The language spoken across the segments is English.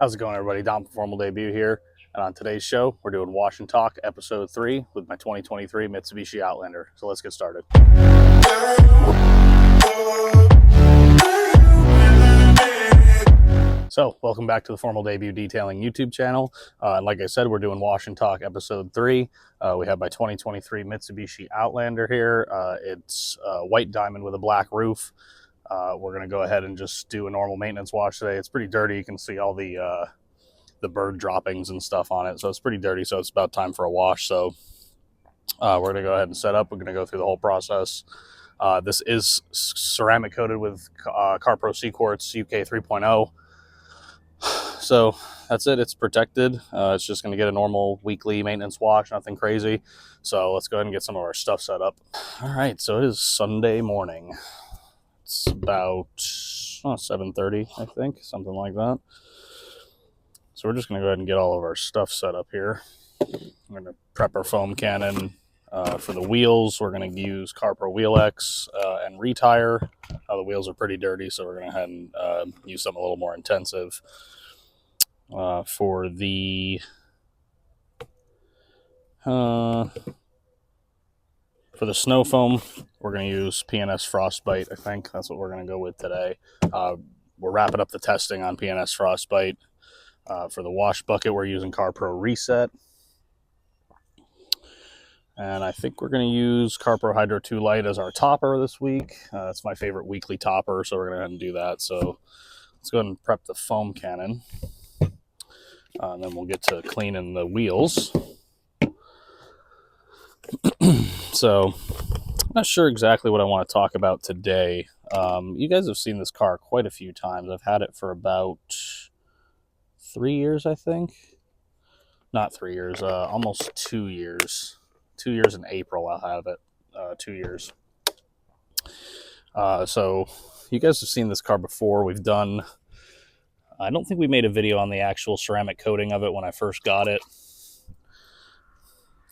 How's it going, everybody? Dom from Formal Debut here. And on today's show, we're doing Wash and Talk episode 3 with my 2023 Mitsubishi Outlander. So let's get started. So welcome back to the Formal Debut Detailing YouTube channel. And like I said, we're doing Wash and Talk episode 3. We have my 2023 Mitsubishi Outlander here. It's white diamond with a black roof. We're going to go ahead and just do a normal maintenance wash today. It's pretty dirty. You can see all the bird droppings and stuff on it, so it's pretty dirty. So it's about time for a wash. So we're going to go ahead and set up. We're going to go through the whole process. This is ceramic coated with CarPro Quartz UK 3.0. So that's it. It's protected. It's just going to get a normal weekly maintenance wash, nothing crazy. So let's go ahead and get some of our stuff set up. All right, so it is Sunday morning. It's about 7:30, I think, something like that. So we're just going to go ahead and get all of our stuff set up here. I'm going to prep our foam cannon. For the wheels, we're going to use CarPro WheelX and ReTyre. The wheels are pretty dirty, so we're going to go ahead and use something a little more intensive. For the snow foam, we're going to use PNS Frostbite. I think that's what we're going to go with today. We're wrapping up the testing on PNS Frostbite. For the wash bucket, we're using CarPro Reset. And I think we're going to use CarPro Hydro 2 Lite as our topper this week. That's my favorite weekly topper, so we're going to go ahead and do that. So let's go ahead and prep the foam cannon. And then we'll get to cleaning the wheels. So I'm not sure exactly what I want to talk about today. You guys have seen this car quite a few times. I've had it for about 3 years, I think. Not 3 years, almost 2 years. 2 years in April, I'll have it. 2 years. So you guys have seen this car before. We've done... I don't think we made a video on the actual ceramic coating of it when I first got it.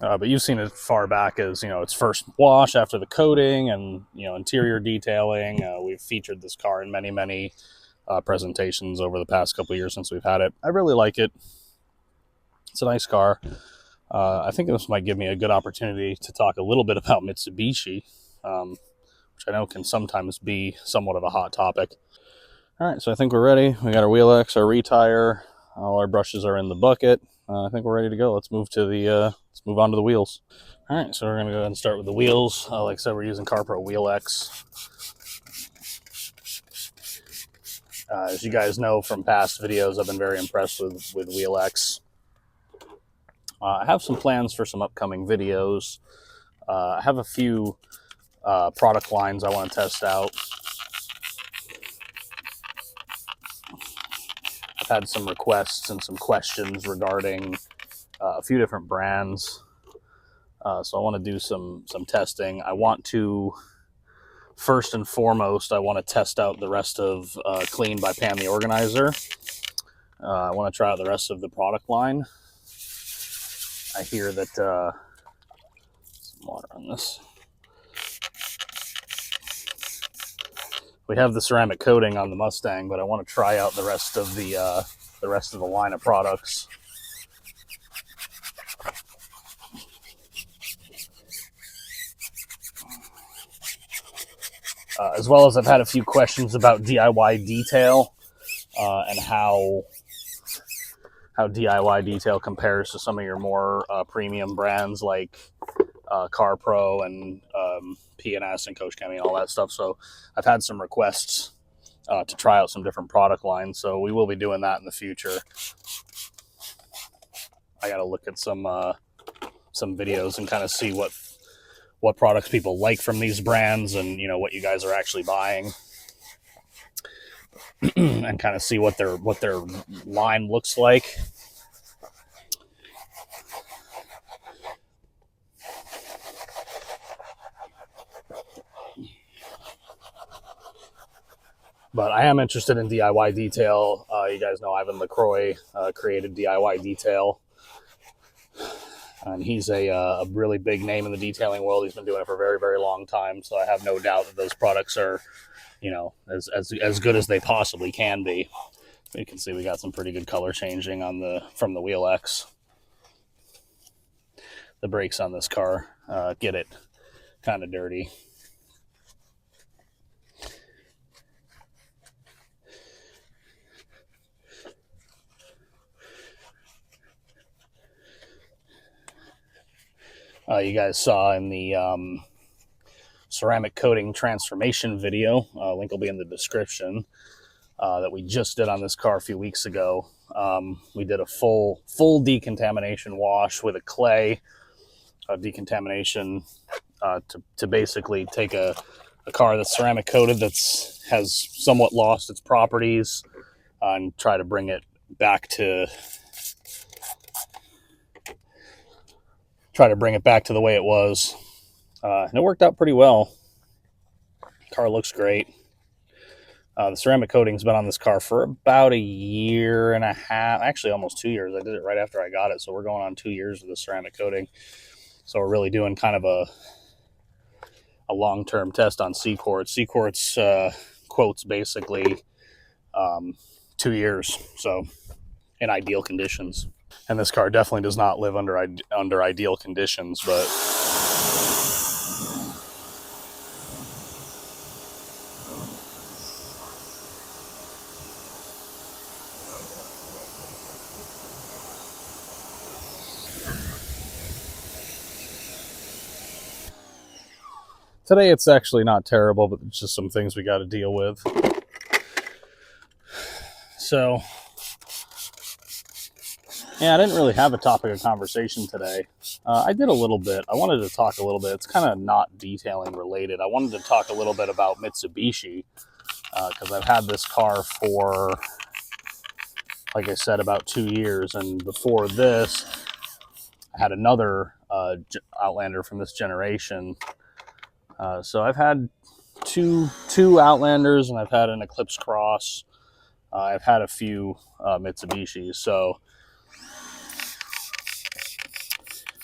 But you've seen it far back as, its first wash after the coating and, interior detailing. We've featured this car in many, many presentations over the past couple of years since we've had it. I really like it. It's a nice car. I think this might give me a good opportunity to talk a little bit about Mitsubishi, which I know can sometimes be somewhat of a hot topic. All right, so I think we're ready. We got our WheelX, our ReTyre. All our brushes are in the bucket. I think we're ready to go. Let's move on to the wheels. All right, so we're going to go ahead and start with the wheels. Like I said, we're using CarPro WheelX. As you guys know from past videos, I've been very impressed with WheelX. I have some plans for some upcoming videos. I have a few product lines I want to test out. I've had some requests and some questions regarding a few different brands. So I want to do some testing. I want to, first and foremost, I want to test out the rest of Clean by Pam the Organizer. I want to try out the rest of the product line. I hear that, some water on this. We have the ceramic coating on the Mustang, but I want to try out the rest of the line of products. As well as I've had a few questions about DIY detail and how DIY detail compares to some of your more premium brands like CarPro and PNS and Coach Chemi and all that stuff. So I've had some requests to try out some different product lines. So we will be doing that in the future. I got to look at some videos and kind of see what products people like from these brands and, what you guys are actually buying. And kind of see what their line looks like. But I am interested in DIY detail. You guys know Ivan LaCroix created DIY detail. And he's a really big name in the detailing world. He's been doing it for a very, very long time. So I have no doubt that those products are, as good as they possibly can be. You can see we got some pretty good color changing on from the WheelX. The brakes on this car get it kind of dirty. You guys saw in the ceramic coating transformation video, link will be in the description, that we just did on this car a few weeks ago. We did a full decontamination wash with a clay decontamination to basically take a car that's ceramic coated has somewhat lost its properties and try to bring it back to the way it was. And it worked out pretty well. Car looks great. The ceramic coating's been on this car for about a year and a half, actually almost 2 years. I did it right after I got it, so we're going on 2 years of the ceramic coating. So we're really doing kind of a long-term test on C-Quartz. C-Quartz quotes basically 2 years, so in ideal conditions. And this car definitely does not live under ideal conditions, but today it's actually not terrible, but it's just some things we got to deal with. So, yeah, I didn't really have a topic of conversation today. I did a little bit. I wanted to talk a little bit. It's kind of not detailing related. I wanted to talk a little bit about Mitsubishi because I've had this car for, like I said, about 2 years. And before this, I had another Outlander from this generation. So I've had two Outlanders, and I've had an Eclipse Cross. I've had a few Mitsubishis. So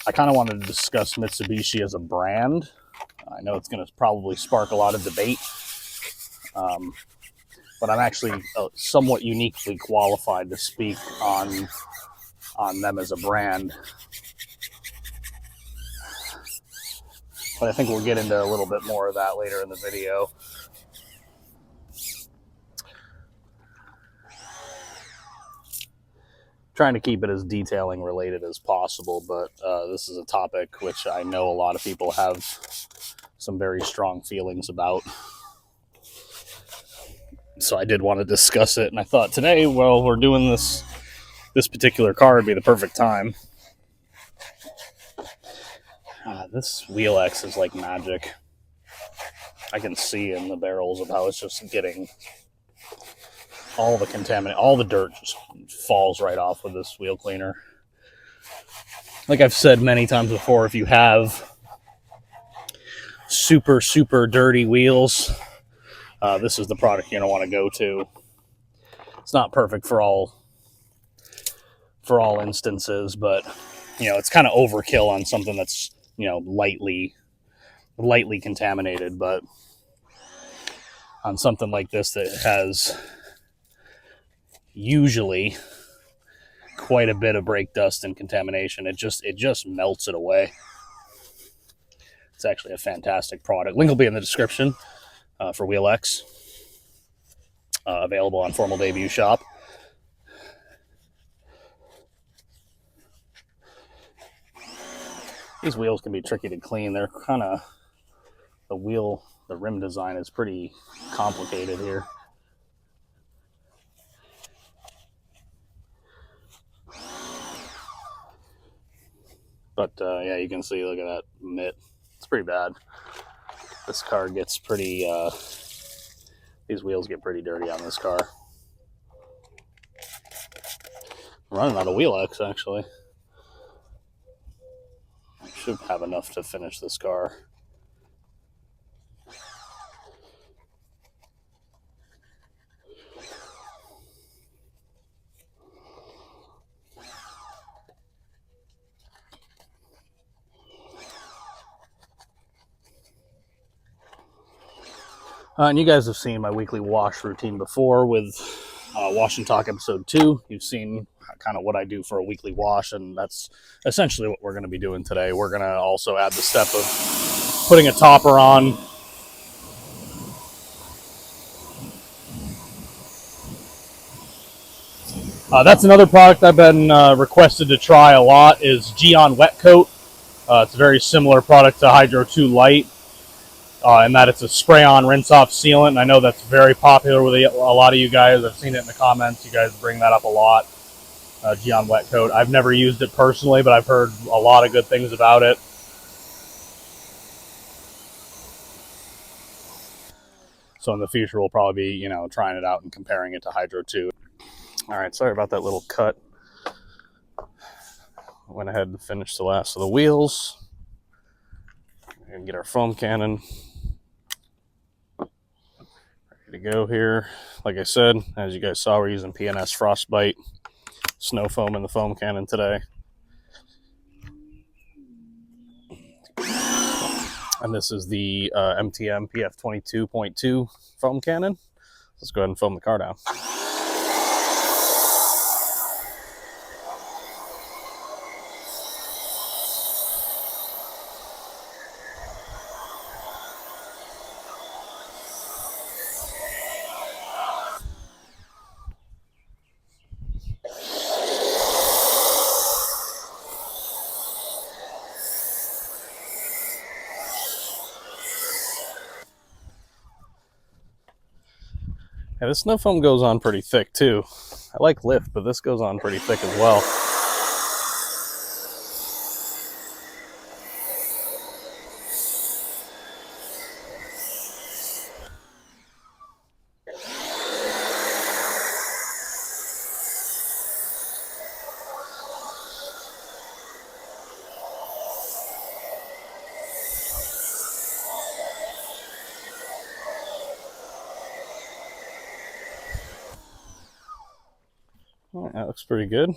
I kind of wanted to discuss Mitsubishi as a brand. I know it's going to probably spark a lot of debate, but I'm actually somewhat uniquely qualified to speak on them as a brand. But I think we'll get into a little bit more of that later in the video. Trying to keep it as detailing related as possible, but this is a topic which I know a lot of people have some very strong feelings about. So I did want to discuss it, and I thought today, well, we're doing this particular car would be the perfect time. This WheelX is like magic. I can see in the barrels of how it's just getting all the contaminant, all the dirt just falls right off with this wheel cleaner. Like I've said many times before, if you have super dirty wheels, this is the product you're going to want to go to. It's not perfect for all instances, but it's kind of overkill on something that's lightly contaminated. But on something like this that has usually quite a bit of brake dust and contamination, it just melts it away. It's actually a fantastic product. Link will be in the description for WheelX, available on Formal Debut Shop. These wheels can be tricky to clean. They're kind of, the rim design is pretty complicated here. But yeah, you can see, look at that mitt. It's pretty bad. This car gets pretty, these wheels get pretty dirty on this car. I'm running out of WheelX, actually. I should have enough to finish this car. And you guys have seen my weekly wash routine before with Wash and Talk episode 2. You've seen kind of what I do for a weekly wash, and that's essentially what we're going to be doing today. We're going to also add the step of putting a topper on. That's another product I've been requested to try a lot is Geon Wet Coat. It's a very similar product to Hydro 2 Lite in that it's a spray-on, rinse-off sealant. And I know that's very popular with a lot of you guys. I've seen it in the comments. You guys bring that up a lot. Geon Wet Coat. I've never used it personally, but I've heard a lot of good things about it. So in the future, we'll probably be, trying it out and comparing it to Hydro 2. All right, sorry about that little cut. Went ahead and finished the last of the wheels. We're gonna get our foam cannon ready to go here. Like I said, as you guys saw, we're using P&S Frostbite snow foam in the foam cannon today. And this is the MTM PF22.2 foam cannon. Let's go ahead and foam the car down. Yeah, this snow foam goes on pretty thick too. I like lift, but this goes on pretty thick as well. All right, that looks pretty good.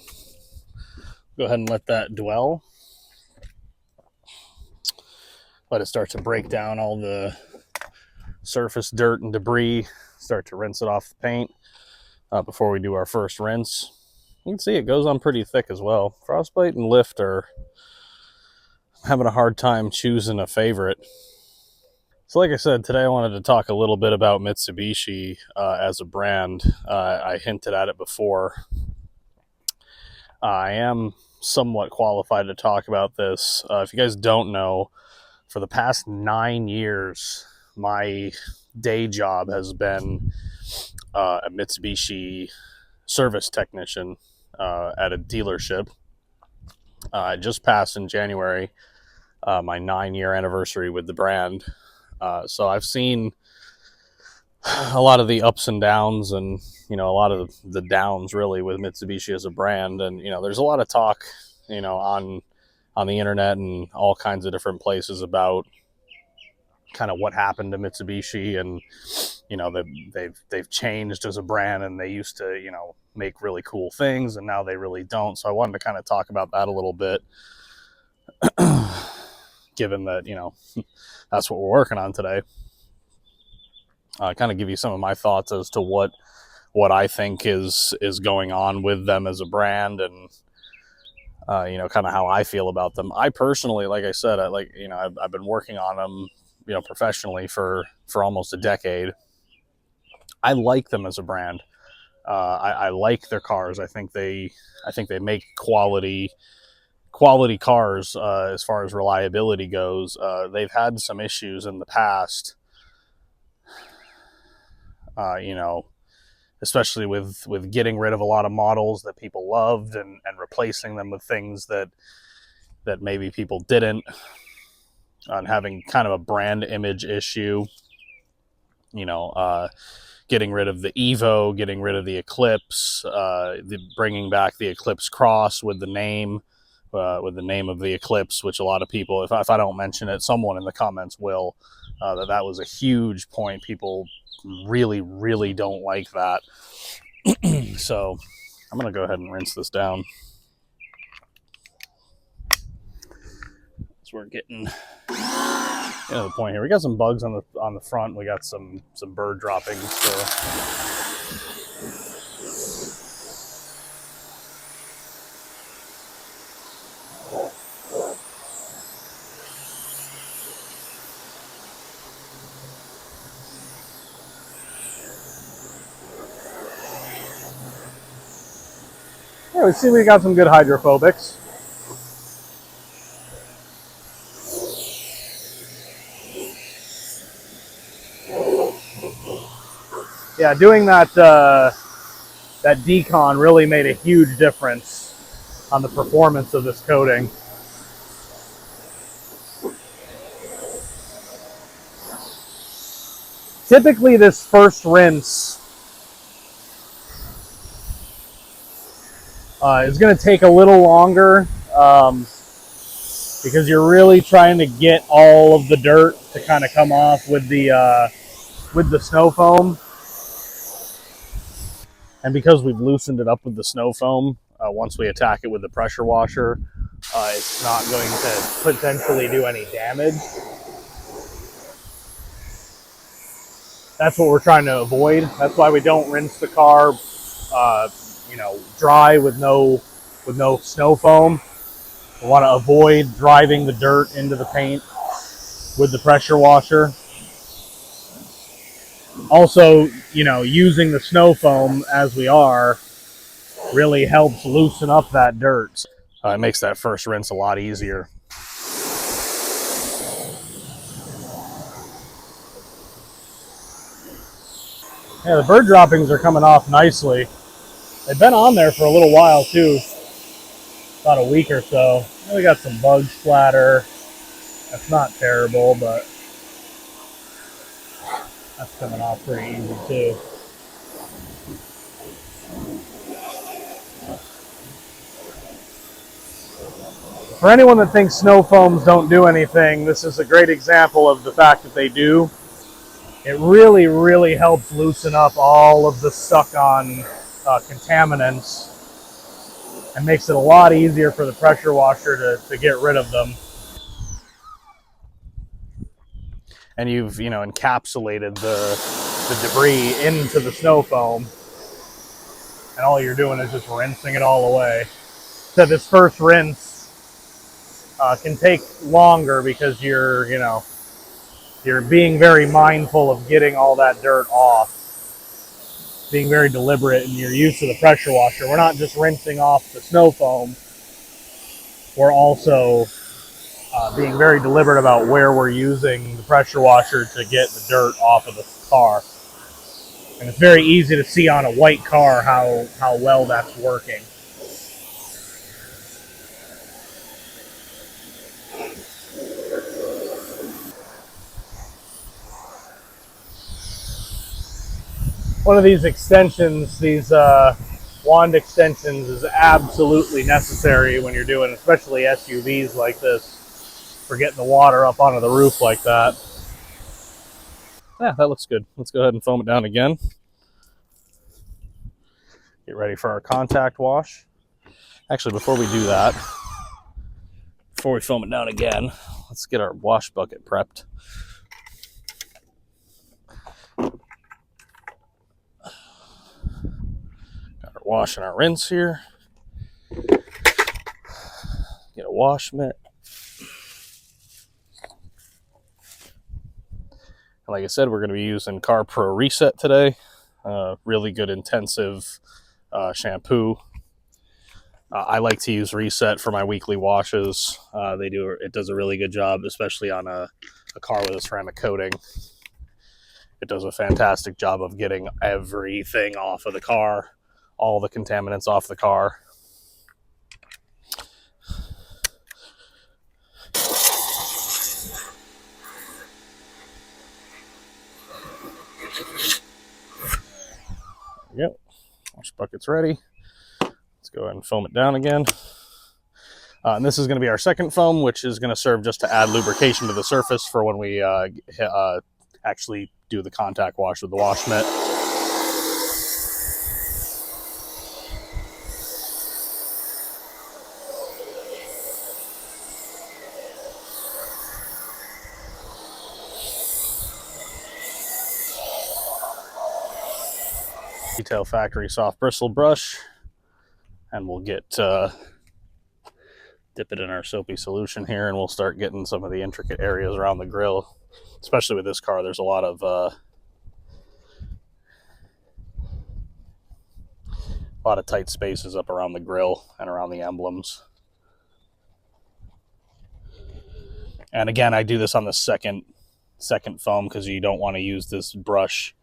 Go ahead and let that dwell. Let it start to break down all the surface dirt and debris. Start to rinse it off the paint before we do our first rinse. You can see it goes on pretty thick as well. Frostbite and lift are having a hard time choosing a favorite. So like I said, today I wanted to talk a little bit about Mitsubishi as a brand. I hinted at it before. I am somewhat qualified to talk about this. If you guys don't know, for the past 9 years, my day job has been a Mitsubishi service technician at a dealership. I just passed in January my 9-year anniversary with the brand. So I've seen a lot of the ups and downs and, a lot of the downs really with Mitsubishi as a brand. And, there's a lot of talk, on the internet and all kinds of different places about kind of what happened to Mitsubishi and, they've changed as a brand and they used to, make really cool things and now they really don't. So I wanted to kind of talk about that a little bit, given that, that's what we're working on today. Kind of give you some of my thoughts as to what I think is going on with them as a brand and, kind of how I feel about them. I personally, like I said, I've been working on them, professionally for almost a decade. I like them as a brand. I like their cars. I think they make quality cars as far as reliability goes. They've had some issues in the past, especially with getting rid of a lot of models that people loved and replacing them with things that maybe people didn't, and having kind of a brand image issue, getting rid of the Evo, getting rid of the Eclipse, bringing back the Eclipse Cross with the name of the Eclipse, which a lot of people, if I don't mention it, someone in the comments will, that was a huge point. People really, really don't like that. So I'm going to go ahead and rinse this down. So we're getting to the point here. We got some bugs on the front. We got some bird droppings. So Yeah, we see we got some good hydrophobics. Yeah, doing that that decon really made a huge difference on the performance of this coating. Typically, this first rinse is going to take a little longer because you're really trying to get all of the dirt to kind of come off with the snow foam. And because we've loosened it up with the snow foam, once we attack it with the pressure washer, it's not going to potentially do any damage. That's what we're trying to avoid. That's why we don't rinse the car, dry with no snow foam. We want to avoid driving the dirt into the paint with the pressure washer. Also, using the snow foam as we are really helps loosen up that dirt. It makes that first rinse a lot easier. Yeah, the bird droppings are coming off nicely. They've been on there for a little while too, about a week or so. We got some bug splatter. That's not terrible, but that's coming off pretty easy too. For anyone that thinks snow foams don't do anything, this is a great example of the fact that they do. It really, really helps loosen up all of the stuck-on contaminants and makes it a lot easier for the pressure washer to get rid of them. And you've, encapsulated the debris into the snow foam, and all you're doing is just rinsing it all away. So this first rinse can take longer because you're being very mindful of getting all that dirt off, being very deliberate in your use of the pressure washer. We're not just rinsing off the snow foam, we're also being very deliberate about where we're using the pressure washer to get the dirt off of the car. And it's very easy to see on a white car how well that's working. One of these extensions, these wand extensions, is absolutely necessary when you're doing, especially SUVs like this, for getting the water up onto the roof like that. Yeah, that looks good. Let's go ahead and foam it down again. Get ready for our contact wash. Actually, before we do that, before we foam it down again, let's get our wash bucket prepped. Got our wash and our rinse here. Get a wash mitt. And like I said, we're going to be using CarPro Reset today. Really good intensive shampoo. I like to use Reset for my weekly washes. It does a really good job, especially on a car with a ceramic coating. It does a fantastic job of getting everything off of the car, all the contaminants off the car. Yep, wash bucket's ready. Let's go ahead and foam it down again. And this is going to be our second foam, which is going to serve just to add lubrication to the surface for when we actually do the contact wash with the wash mitt. Detail Factory soft bristle brush, and we'll get dip it in our soapy solution here, and we'll start getting some of the intricate areas around the grill. Especially with this car, there's a lot A lot of tight spaces up around the grill and around the emblems. And again, I do this on the second foam because you don't want to use this brush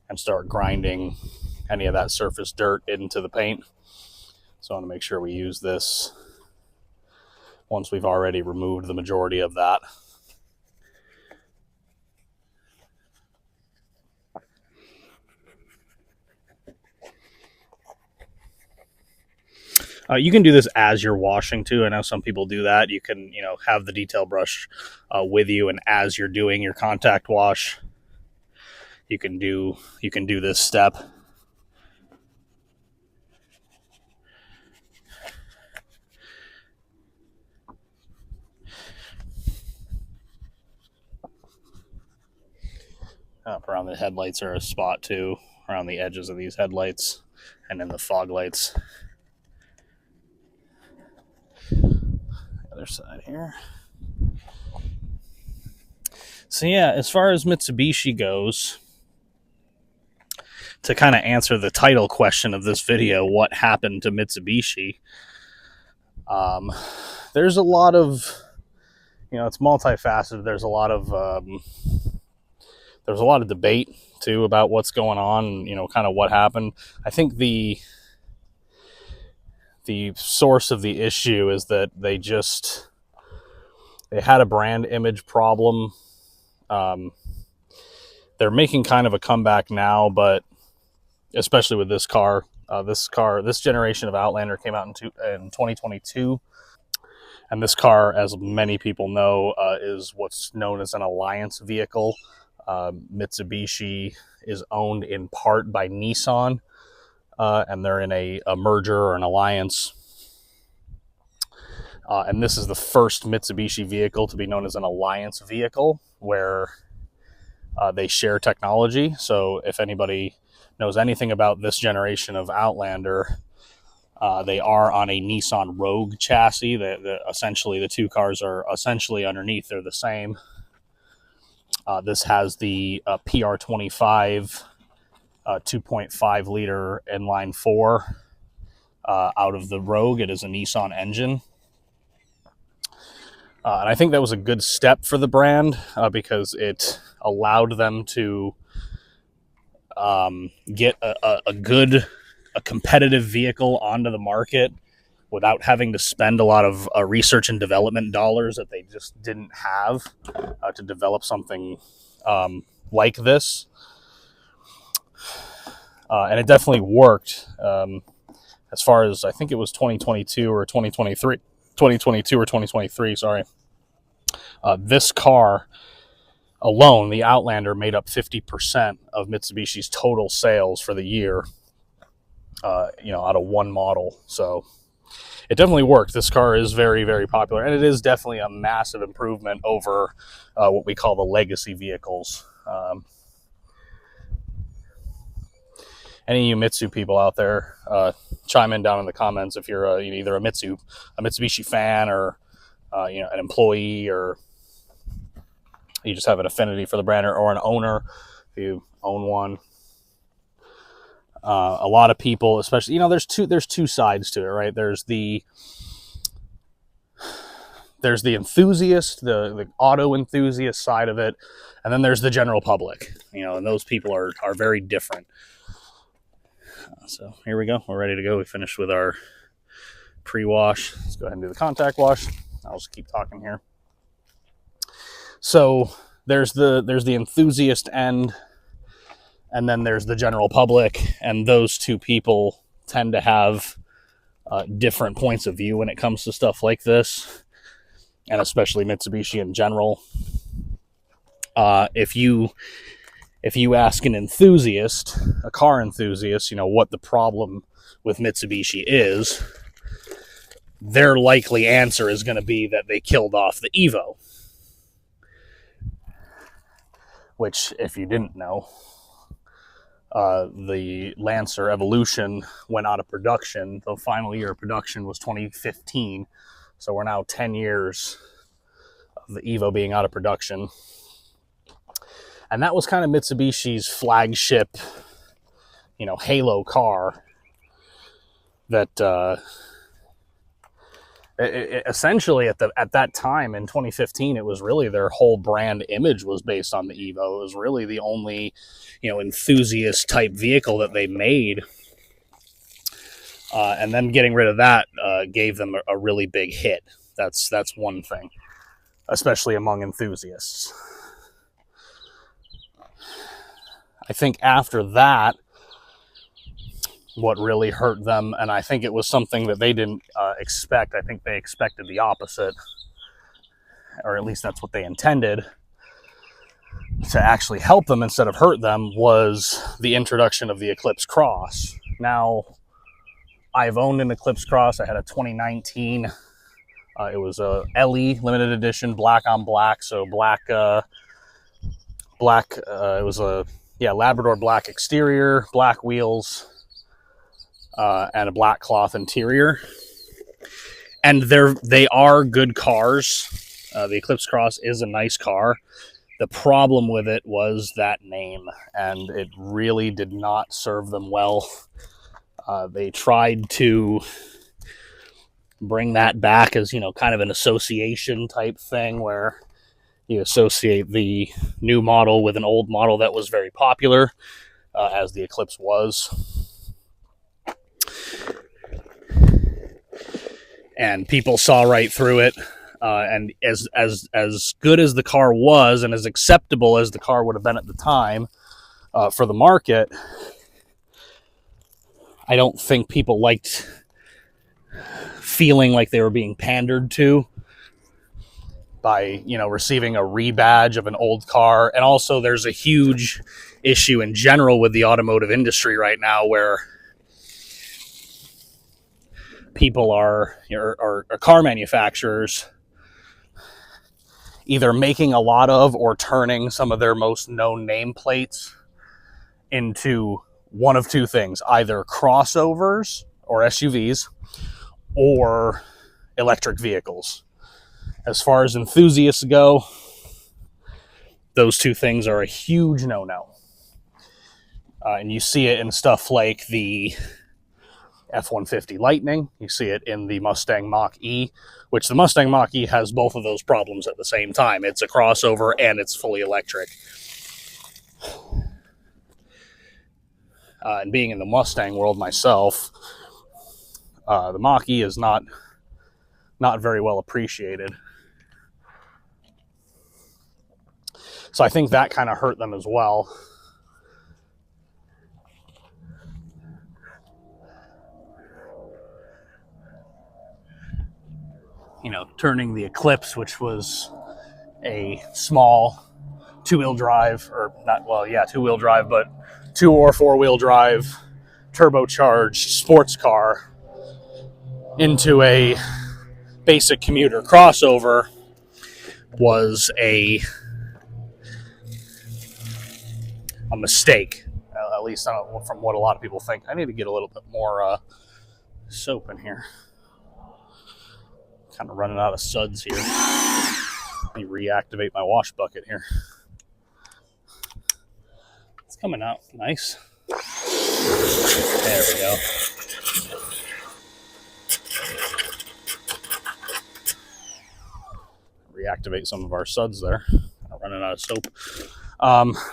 and start grinding any of that surface dirt into the paint. So I want to make sure we use this once we've already removed the majority of that. You can do this as you're washing too. I know some people do that. You can, have the detail brush with you, and as you're doing your contact wash, you can do this step. Up around the headlights are a spot too, around the edges of these headlights, and then the fog lights. Other side here. So yeah, as far as Mitsubishi goes, to kind of answer the title question of this video, what happened to Mitsubishi? There's a lot of, it's multifaceted. There's a lot of debate too about what's going on, kind of what happened. I think the source of the issue is that they had a brand image problem. They're making kind of a comeback now, but especially with this car, this generation of Outlander came out in 2022. And this car, as many people know, is what's known as an alliance vehicle. Mitsubishi is owned in part by Nissan, and they're in a merger or an alliance. And this is the first Mitsubishi vehicle to be known as an alliance vehicle, where they share technology. So if anybody knows anything about this generation of Outlander, they are on a Nissan Rogue chassis. Essentially, the two cars are essentially underneath. They're the same. This has the PR25 2.5 liter inline four out of the Rogue. It is a Nissan engine. And I think that was a good step for the brand because it allowed them to get a competitive vehicle onto the market without having to spend a lot of research and development dollars that they just didn't have to develop something like this. And it definitely worked. As far as, I think it was 2022 or 2023, sorry. This car alone, the Outlander, made up 50% of Mitsubishi's total sales for the year, out of one model. So it definitely worked. This car is very, very popular, and it is definitely a massive improvement over what we call the legacy vehicles. Any of you Mitsu people out there, chime in down in the comments if you're either a Mitsubishi fan, or an employee, or you just have an affinity for the brand, or an owner if you own one. A lot of people, especially, there's two sides to it, right? There's the enthusiast, the auto enthusiast side of it, and then there's the general public, and those people are very different. So here we go. We're ready to go. We finished with our pre-wash. Let's go ahead and do the contact wash. I'll just keep talking here. So there's the enthusiast end, and then there's the general public, and those two people tend to have different points of view when it comes to stuff like this, and especially Mitsubishi in general. If you ask an enthusiast, a car enthusiast, what the problem with Mitsubishi is, their likely answer is going to be that they killed off the Evo. Which, if you didn't know, the Lancer Evolution went out of production. The final year of production was 2015. So we're now 10 years of the Evo being out of production. And that was kind of Mitsubishi's flagship, halo car. that essentially at that time in 2015, it was really their whole brand image was based on the Evo. It was really the only, enthusiast type vehicle that they made. And then getting rid of that gave them a really big hit. That's one thing, especially among enthusiasts. I think after that, what really hurt them, and I think it was something that they didn't expect. I think they expected the opposite, or at least that's what they intended, to actually help them instead of hurt them, was the introduction of the Eclipse Cross. Now, I've owned an Eclipse Cross. I had a 2019. It was a LE limited edition, black on black. So black. It was a Labrador black exterior, black wheels, and a black cloth interior. And they are good cars. The Eclipse Cross is a nice car. The problem with it was that name, and it really did not serve them well. They tried to bring that back as, kind of an association type thing where you associate the new model with an old model that was very popular, as the Eclipse was. And people saw right through it. And as good as the car was and as acceptable as the car would have been at the time for the market, I don't think people liked feeling like they were being pandered to by, receiving a rebadge of an old car. And also there's a huge issue in general with the automotive industry right now where people or car manufacturers either making a lot of or turning some of their most known nameplates into one of two things, either crossovers or SUVs or electric vehicles. As far as enthusiasts go, those two things are a huge no-no. And you see it in stuff like the F-150 Lightning. You see it in the Mustang Mach-E, which the Mustang Mach-E has both of those problems at the same time. It's a crossover and it's fully electric. And being in the Mustang world myself, the Mach-E is not very well appreciated. So I think that kind of hurt them as well. Turning the Eclipse, which was a small two-wheel drive, or not, two-wheel drive, but 2 or 4-wheel drive turbocharged sports car into a basic commuter crossover was a mistake, at least from what a lot of people think. I need to get a little bit more soap in here. Kind of running out of suds here. Let me reactivate my wash bucket here. It's coming out nice. There we go. Reactivate some of our suds there. I'm running out of soap.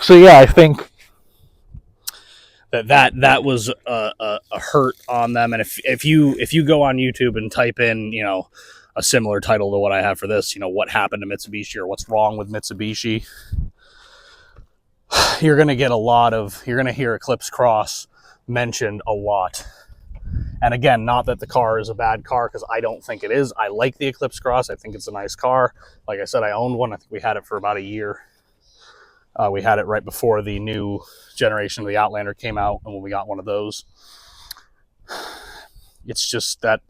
So yeah, I think that was a hurt on them. And if you go on YouTube and type in, a similar title to what I have for this, what happened to Mitsubishi or what's wrong with Mitsubishi, you're going to hear Eclipse Cross mentioned a lot. And again, not that the car is a bad car, because I don't think it is. I like the Eclipse Cross. I think it's a nice car. Like I said, I owned one. I think we had it for about a year. We had it right before the new generation of the Outlander came out, and when we got one of those. It's just that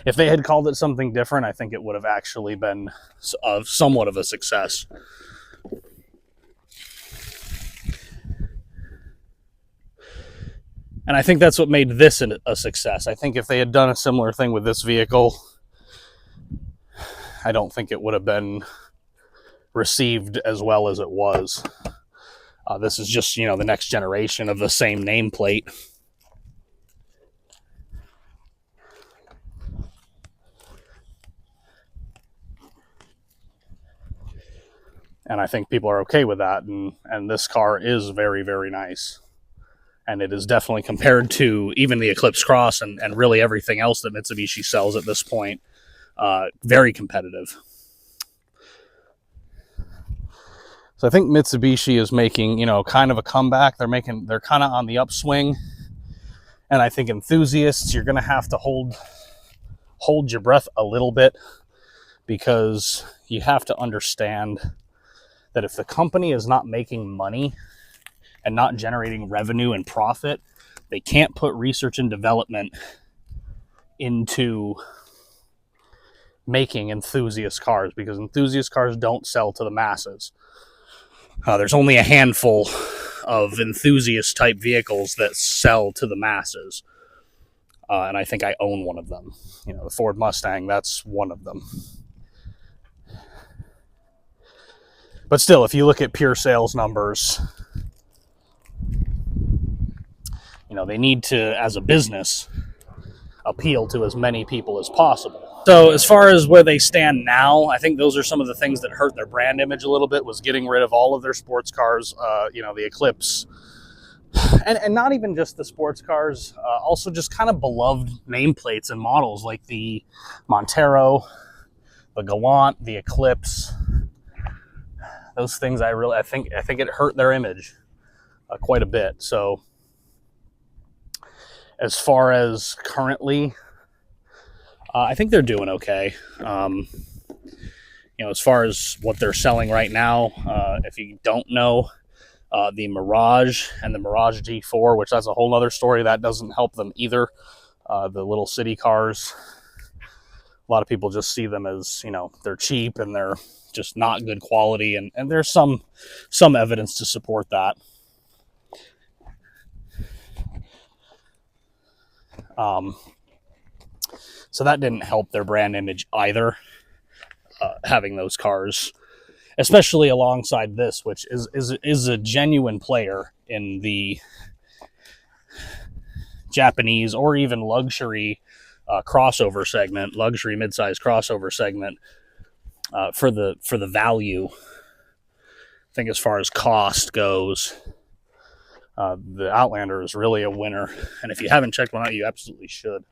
if they had called it something different, I think it would have actually been somewhat of a success. And I think that's what made this a success. I think if they had done a similar thing with this vehicle, I don't think it would have been received as well as it was. This is just, the next generation of the same nameplate. And I think people are okay with that. And this car is very, very nice. And it is definitely, compared to even the Eclipse Cross and really everything else that Mitsubishi sells at this point, very competitive. So I think Mitsubishi is making, you know, kind of a comeback. They're kind of on the upswing. And I think enthusiasts, you're going to have to hold your breath a little bit, because you have to understand that if the company is not making money and not generating revenue and profit, they can't put research and development into making enthusiast cars, because enthusiast cars don't sell to the masses. There's only a handful of enthusiast type vehicles that sell to the masses. And I think I own one of them. You know, the Ford Mustang, that's one of them. But still, if you look at pure sales numbers, you know, they need to, as a business, appeal to as many people as possible. So as far as where they stand now, I think those are some of the things that hurt their brand image a little bit, was getting rid of all of their sports cars, you know, the Eclipse. And not even just the sports cars, also just kind of beloved nameplates and models like the Montero, the Galant, the Eclipse. Those things I think it hurt their image quite a bit. So as far as currently, I think they're doing okay. You know, as far as what they're selling right now, if you don't know, the Mirage and the Mirage G4, which that's a whole other story, that doesn't help them either. The little city cars, a lot of people just see them as, you know, they're cheap and they're just not good quality, and there's some evidence to support that. So that didn't help their brand image either, having those cars, especially alongside this, which is a genuine player in the Japanese or even luxury crossover segment, luxury midsize crossover segment, for the value. I think as far as cost goes, the Outlander is really a winner. And if you haven't checked one out, you absolutely should.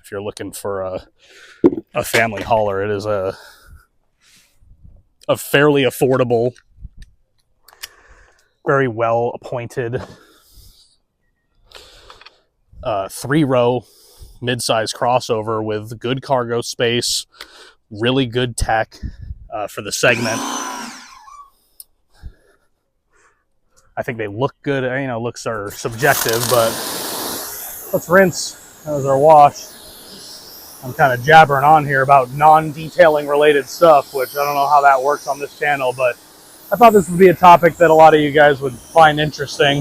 If you're looking for a family hauler, it is a fairly affordable, very well appointed 3-row mid-size crossover with good cargo space, really good tech for the segment. I think they look good. You know, looks are subjective, but let's rinse. Those are washed. I'm kind of jabbering on here about non-detailing related stuff, which I don't know how that works on this channel, but I thought this would be a topic that a lot of you guys would find interesting.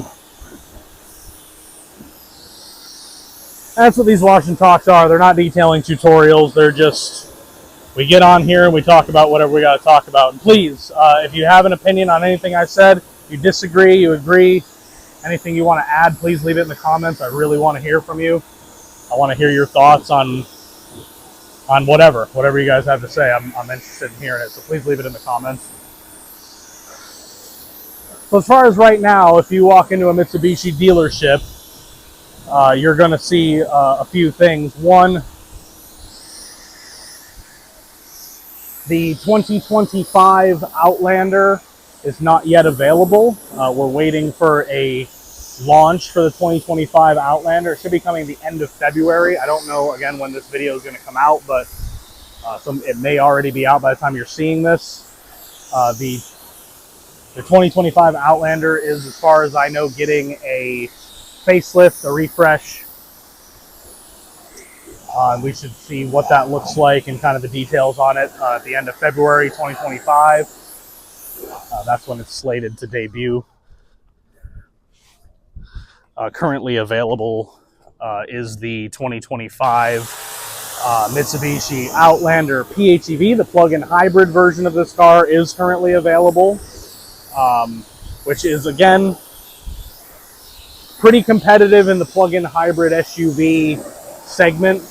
And that's what these wash and talks are. They're not detailing tutorials. They're just, we get on here and we talk about whatever we got to talk about. And please, if you have an opinion on anything I said, you disagree, you agree, anything you want to add, please leave it in the comments. I really want to hear from you. I want to hear your thoughts on whatever you guys have to say. I'm interested in hearing it, so please leave it in the comments. So as far as right now, if you walk into a Mitsubishi dealership, you're going to see a few things. One, the 2025 Outlander is not yet available. We're waiting for a launch for the 2025 Outlander. It should be coming the end of February. I don't know, again, when this video is going to come out, but it may already be out by the time you're seeing this. The 2025 Outlander is, as far as I know, getting a facelift, a refresh. We should see what that looks like and kind of the details on it at the end of February 2025. That's when it's slated to debut. Currently available is the 2025 Mitsubishi Outlander PHEV. The plug-in hybrid version of this car is currently available, which is, again, pretty competitive in the plug-in hybrid SUV segment.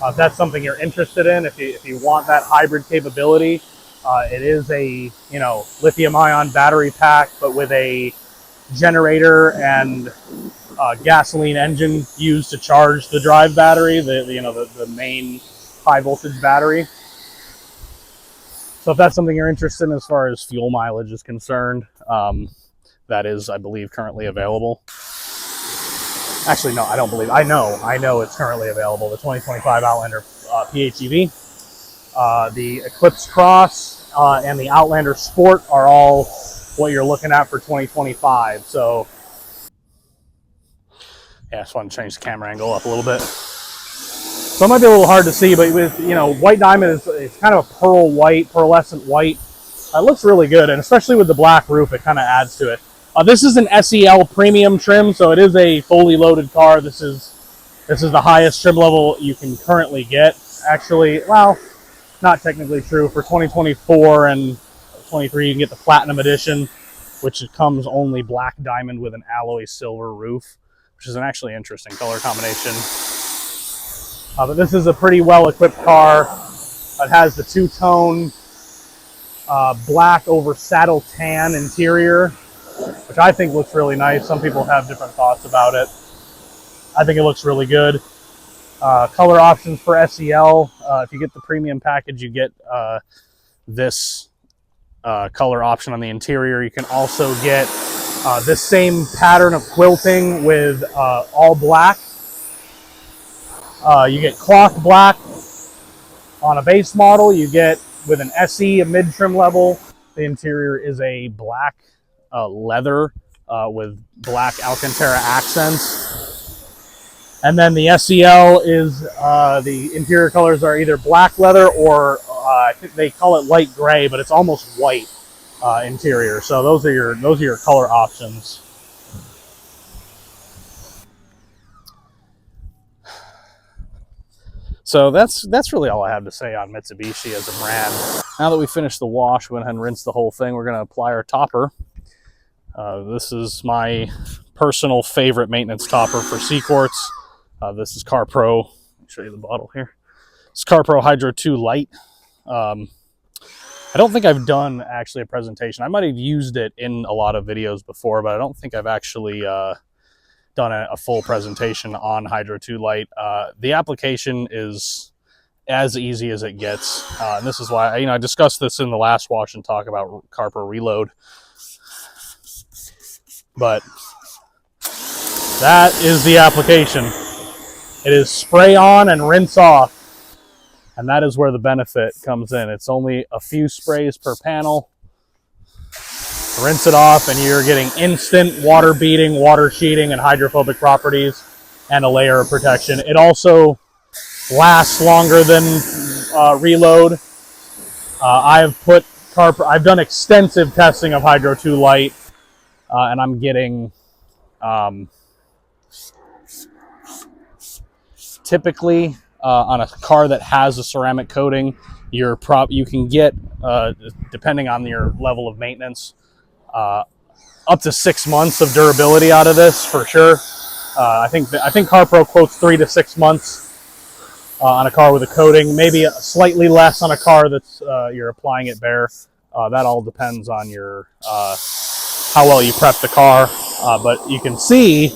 If that's something you're interested in, if you want that hybrid capability, It is a, lithium-ion battery pack, but with a generator and gasoline engine used to charge the drive battery, the main high voltage battery. So if that's something you're interested in as far as fuel mileage is concerned, that is, I believe, currently available. Actually, no, I don't believe. I know it's currently available. The 2025 Outlander PHEV, the Eclipse Cross, and the Outlander Sport are all what you're looking at for 2025. So, yeah, I just want to change the camera angle up a little bit. So it might be a little hard to see, but with, white diamond is kind of a pearl white, pearlescent white. It looks really good, and especially with the black roof, it kind of adds to it. This is an SEL premium trim, so it is a fully loaded car. This is the highest trim level you can currently get. Actually, well, not technically true. For 2024 and 23, you can get the Platinum Edition, which comes only black diamond with an alloy silver roof, which is an actually interesting color combination. But this is a pretty well-equipped car. It has the two-tone black over saddle tan interior, which I think looks really nice. Some people have different thoughts about it. I think it looks really good. Color options for SEL. If you get the premium package, you get this color option on the interior. You can also get this same pattern of quilting with all black. You get cloth black on a base model. You get, with an SE, a mid-trim level, the interior is a black leather with black Alcantara accents. And then the SEL is, the interior colors are either black leather or I think they call it light gray, but it's almost white interior. So those are your color options. So that's really all I have to say on Mitsubishi as a brand. Now that we finished the wash, we went ahead and rinsed the whole thing. We're going to apply our topper. This is my personal favorite maintenance topper for C-Quartz. This is CarPro. Let me show you the bottle here. It's CarPro Hydro 2 Lite. I don't think I've done actually a presentation. I might have used it in a lot of videos before, but I don't think I've actually done a full presentation on Hydro 2 Lite. The application is as easy as it gets. And this is why, I discussed this in the last wash and talk about CarPro Reload. But that is the application. It is spray on and rinse off. And that is where the benefit comes in. It's only a few sprays per panel. Rinse it off and you're getting instant water beating, water sheeting, and hydrophobic properties, and a layer of protection. It also lasts longer than Reload. I've done extensive testing of Hydro 2 Lite, and I'm getting typically on a car that has a ceramic coating, you can get, depending on your level of maintenance, up to 6 months of durability out of this for sure. I think CarPro quotes 3 to 6 months on a car with a coating, maybe slightly less on a car that's you're applying it bare. That all depends on your how well you prep the car. But you can see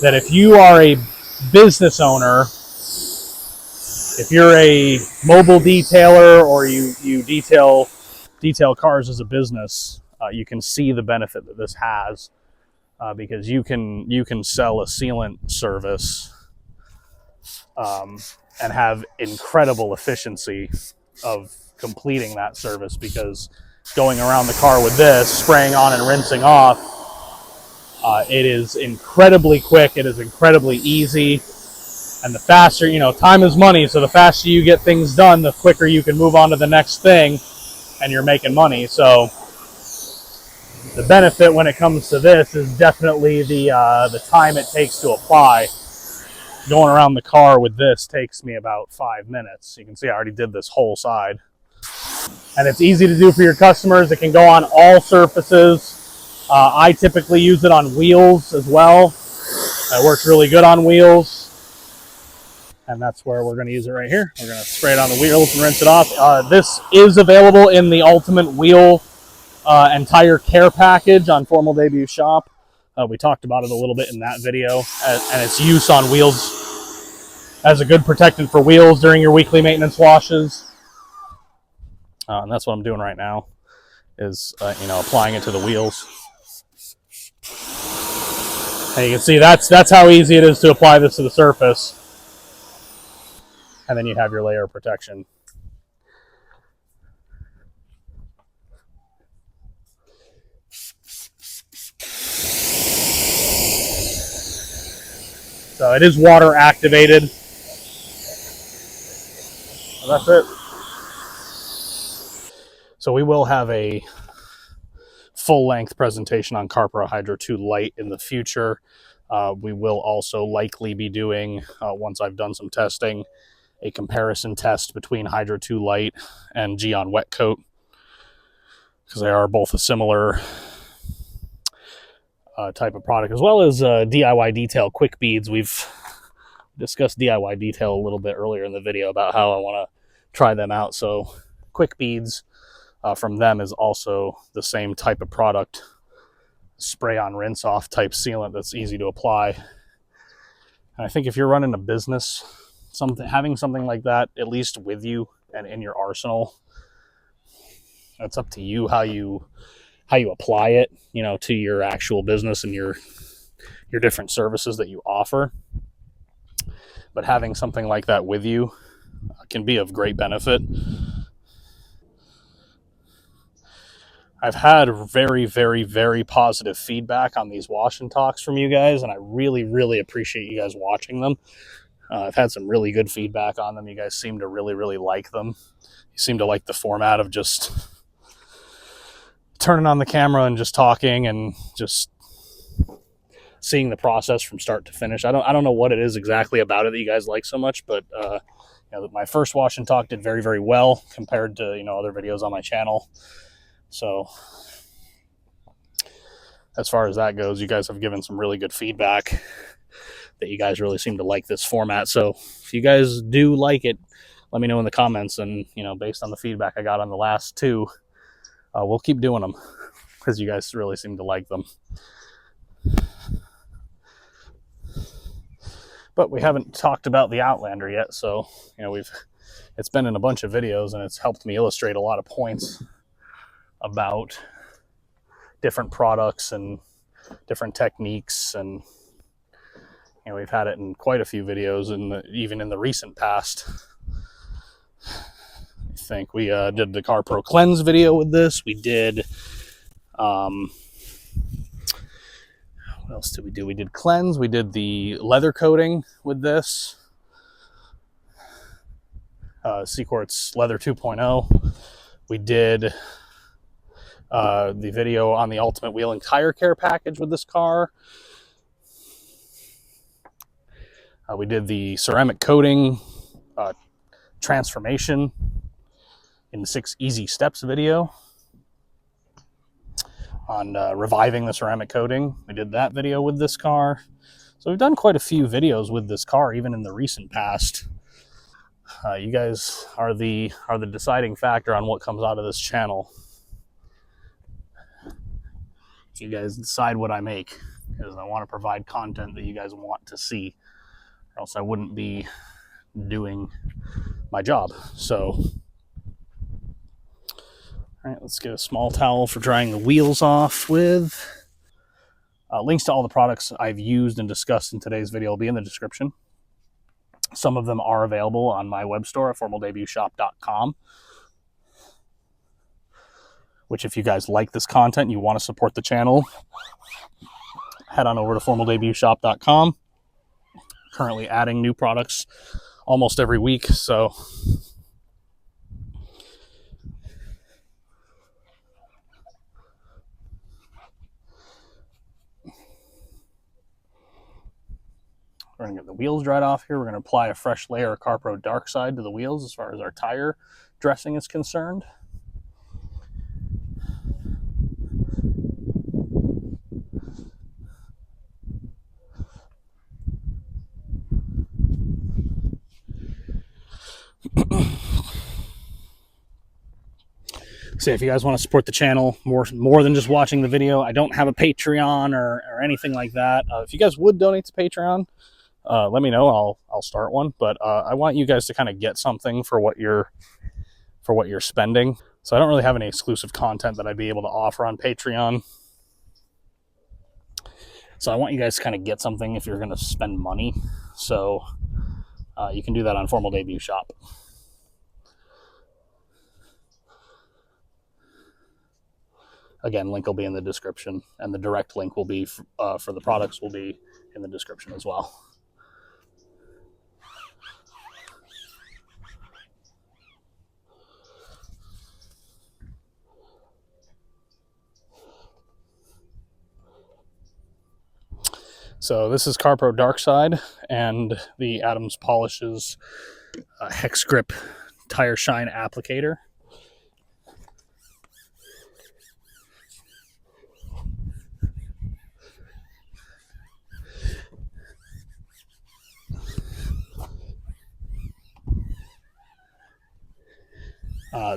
that if you are a business owner, if you're a mobile detailer or you detail cars as a business, you can see the benefit that this has, because you can sell a sealant service and have incredible efficiency of completing that service, because going around the car with this, spraying on and rinsing off, it is incredibly quick, it is incredibly easy, and the faster, time is money, so the faster you get things done, the quicker you can move on to the next thing, and you're making money. So the benefit when it comes to this is definitely the time it takes to apply. Going around the car with this takes me about 5 minutes. You can see I already did this whole side. And it's easy to do for your customers. It can go on all surfaces. I typically use it on wheels as well. It works really good on wheels. And that's where we're going to use it right here. We're going to spray it on the wheels and rinse it off. This is available in the Ultimate Wheel and Tire Care Package on Formal Debut Shop. We talked about it a little bit in that video, and its use on wheels as a good protectant for wheels during your weekly maintenance washes. And that's what I'm doing right now, is applying it to the wheels. And you can see that's how easy it is to apply this to the surface. And then you have your layer of protection. So it is water activated. So that's it. So we will have a full-length presentation on CarPro Hydro 2 Lite in the future. We will also likely be doing, once I've done some testing, a comparison test between Hydro 2 Lite and Geon Wet Coat, because they are both a similar type of product, as well as DIY Detail Quick Beads. We've discussed DIY Detail a little bit earlier in the video about how I want to try them out. So Quick Beads from them is also the same type of product, spray on rinse off type sealant that's easy to apply. And I think if you're running a business, having something like that at least with you and in your arsenal, it's up to you how you apply it, to your actual business and your different services that you offer. But having something like that with you can be of great benefit. I've had very, very, very positive feedback on these wash and talks from you guys, and I really, really appreciate you guys watching them. I've had some really good feedback on them. You guys seem to really, really like them. You seem to like the format of just turning on the camera and just talking and just seeing the process from start to finish. I don't know what it is exactly about it that you guys like so much, but my first wash and talk did very, very well compared to other videos on my channel. So as far as that goes, you guys have given some really good feedback that you guys really seem to like this format. So if you guys do like it, let me know in the comments. And, based on the feedback I got on the last two, we'll keep doing them because you guys really seem to like them. But we haven't talked about the Outlander yet. So, it's been in a bunch of videos and it's helped me illustrate a lot of points about different products and different techniques, and we've had it in quite a few videos, and even in the recent past. I think we did the CarPro Cleanse video with this. We did what else did we do? We did Cleanse. We did the leather coating with this. Seacort's Leather 2.0. We did the video on the Ultimate Wheel and Tire Care Package with this car. We did the ceramic coating transformation in the 6 Easy Steps video on reviving the ceramic coating. We did that video with this car. So we've done quite a few videos with this car, even in the recent past. You guys are the deciding factor on what comes out of this channel. You guys decide what I make, because I want to provide content that you guys want to see, or else I wouldn't be doing my job. So, all right, let's get a small towel for drying the wheels off with. Links to all the products I've used and discussed in today's video will be in the description. Some of them are available on my web store at formaldebushop.com, which if you guys like this content and you want to support the channel, head on over to formaldebushop.com. Currently adding new products almost every week, so we're going to get the wheels dried off here. We're going to apply a fresh layer of CarPro DarkSide to the wheels as far as our tire dressing is concerned. So if you guys want to support the channel more than just watching the video, I don't have a Patreon or anything like that. If you guys would donate to Patreon, let me know. I'll start one. But I want you guys to kind of get something for what you're spending. So I don't really have any exclusive content that I'd be able to offer on Patreon. So I want you guys to kind of get something if you're going to spend money. So you can do that on Formal Debut Shop. Again, link will be in the description, and the direct link will be for the products will be in the description as well. So this is CarPro DarkSide and the Adams Polishes Hex Grip Tire Shine Applicator.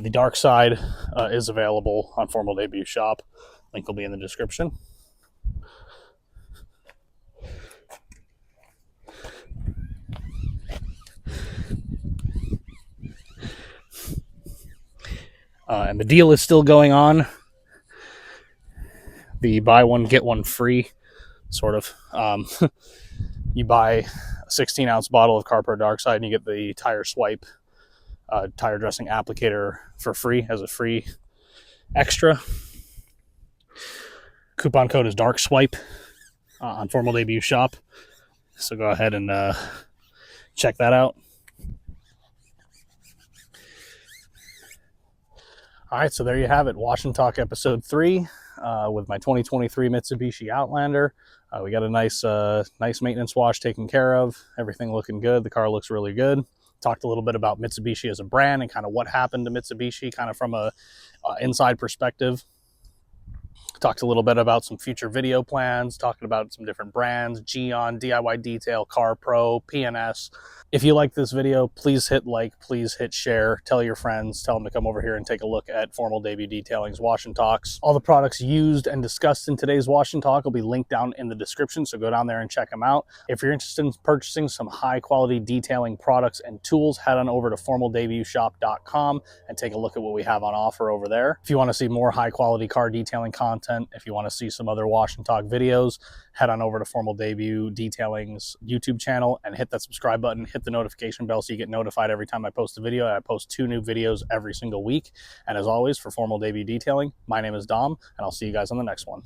The DarkSide is available on Formal Debut Shop. Link will be in the description. And the deal is still going on. The buy one, get one free, sort of. You buy a 16-ounce bottle of CarPro DarkSide and you get the tire swipe tire dressing applicator for free as a free extra. Coupon code is DarkSwipe on Formal Debut Shop. So go ahead and check that out. All right, so there you have it. Wash and Talk episode 3 with my 2023 Mitsubishi Outlander. We got a nice maintenance wash taken care of. Everything looking good. The car looks really good. Talked a little bit about Mitsubishi as a brand and kind of what happened to Mitsubishi kind of from a inside perspective. Talked a little bit about some future video plans, talking about some different brands, Geon, DIY Detail, CarPro, PNS. If you like this video, please hit like, please hit share, tell your friends, tell them to come over here and take a look at Formal Debut Detailing's Wash and Talks. All the products used and discussed in today's Wash and Talk will be linked down in the description, so go down there and check them out. If you're interested in purchasing some high quality detailing products and tools, head on over to formaldebushop.com and take a look at what we have on offer over there. If you want to see more high quality car detailing content, if you want to see some other Wash and Talk videos, head on over to Formal Debut Detailing's YouTube channel and hit that subscribe button, hit the notification bell so you get notified every time I post a video. I post 2 new videos every single week. And as always, for Formal Debut Detailing, my name is Dom, and I'll see you guys on the next one.